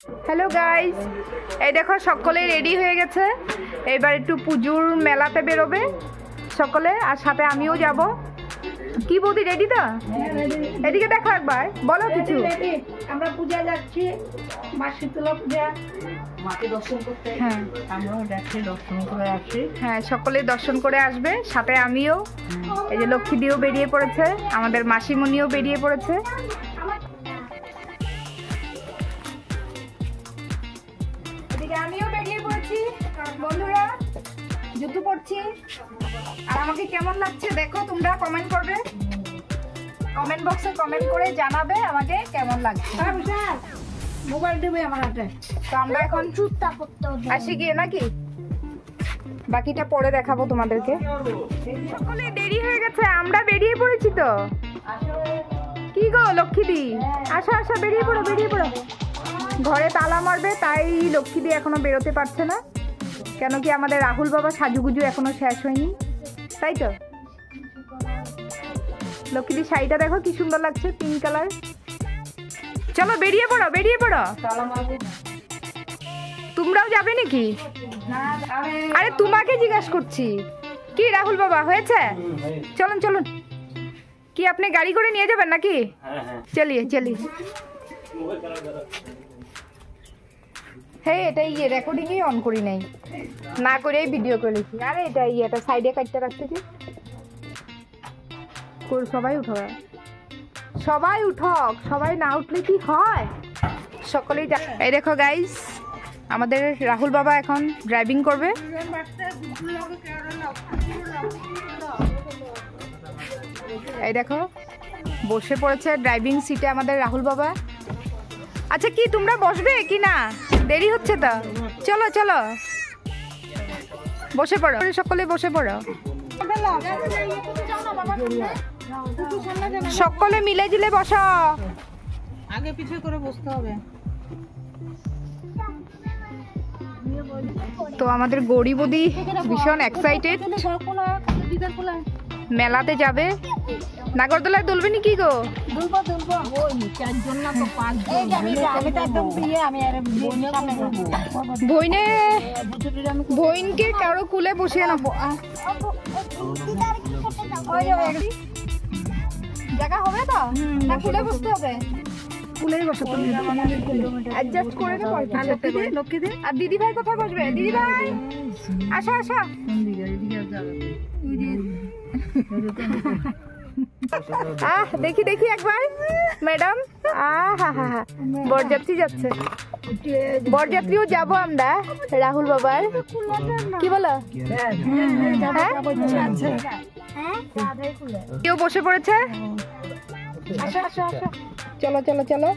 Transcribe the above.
Hello guys, এই দেখো সকলে রেডি হয়ে গেছে। এবার একটু পুজোর মেলাতে বেরোবে সকলে, আর সাথে আমিও যাব। কি বৌদি, রেডি তো? এদিকে দেখো একবার, বলো কিছু। আমরা পূজা যাচ্ছি, মা শীতলা পূজা, মাকে দর্শন করতে। হ্যাঁ, আমরাও যাচ্ছি, দর্শন করে আসি। হ্যাঁ, সকলে দর্শন করে আসবে, সাথে আমিও। এই যে লক্ষ্মীদিও বেরিয়ে পড়েছে, আমাদের মাসিমণিও বেরিয়ে পড়েছে। এদিকে আমিও বেরিয়ে পড়েছি বন্ধুরা, জুতো পরছি। আর আমাকে কেমন লাগছে দেখো, তোমরা কমেন্ট করবে, কমেন্ট বক্সে কমেন্ট করে জানাবে আমাকে কেমন লাগছে। মোবাইল দেবে আমার হাতে। তো আমরা এখন চুপটা করতে হবে, আসি গিয়ে নাকি, বাকিটা পরে দেখাবো তোমাদেরকে। সকলে দেরি হয়ে গেছে, আমরা বেরিয়ে পড়েছি তো। কি গো লক্ষ্মীদি, আসো আসো, বেরিয়ে পড়ো বেরিয়ে পড়ো। ঘরে তালা মারবে, তাই লক্ষ্মীদি এখনো বেরোতে পারছে না। কেন কি আমাদের রাহুল বাবা সাজুগুজু এখনো শেষ হয়নি, তাই তো। লক্ষ্মীদি শাড়িটা দেখো কি সুন্দর লাগছে, পিঙ্ক কালার। চলো বেরিয়ে পড়ো বেরিয়ে পড়ো। তোমরাও যাবে নাকি? আরে তোমাকে জিজ্ঞাসা করছি। কি রাহুল বাবা, হয়েছে? চলুন চলুন। কি আপনি গাড়ি করে নিয়ে যাবেন নাকি? চলিয়ে চলিয়ে। হ্যাঁ, এটা ইয়ে রেকর্ডিংই অন করি নাই, না করেই ভিডিও করে লিখি। আরে এটা ইয়েটা সাইডে কাটতে রাখতেছি। সবাই উঠো, সবাই উঠক, সবাই না উঠলে কি হয়, সকলেই। এই দেখো গাইস, আমাদের রাহুল বাবা এখন ড্রাইভিং করবে। এই দেখো বসে পড়েছে ড্রাইভিং সিটে আমাদের রাহুল বাবা। আচ্ছা, কি তোমরা বসবে কি না? দেরি হচ্ছে তো, চলো চলো বসে পড়ো, সকলে বসে পড়ো। সকলে মিলে জিলে বসো, আগে পিছে করে বসতে হবে। তো আমাদের গৌরী বৌদি ভীষণ এক্সাইটেড, মেলাতে যাবে। নাগরদোলায় দুলবে নি কি গো? বইনকে কারো কুলে বসিয়ে নেবো। জায়গা হবে তো না, কুলে বসতে হবে? কুলেই বসে, অ্যাডজাস্ট করে নেবো। আর দিদি ভাই কোথায় বসবে? দিদি ভাই আসো আসো। আহ দেখি দেখি একবার ম্যাডাম। বরযাত্রী যাচ্ছে, বরযাত্রীও যাবো আমরা রাহুল বাবার। কি বলো? কেউ বসে পড়েছে, আসো আসো আসো, চলো চলো চলো।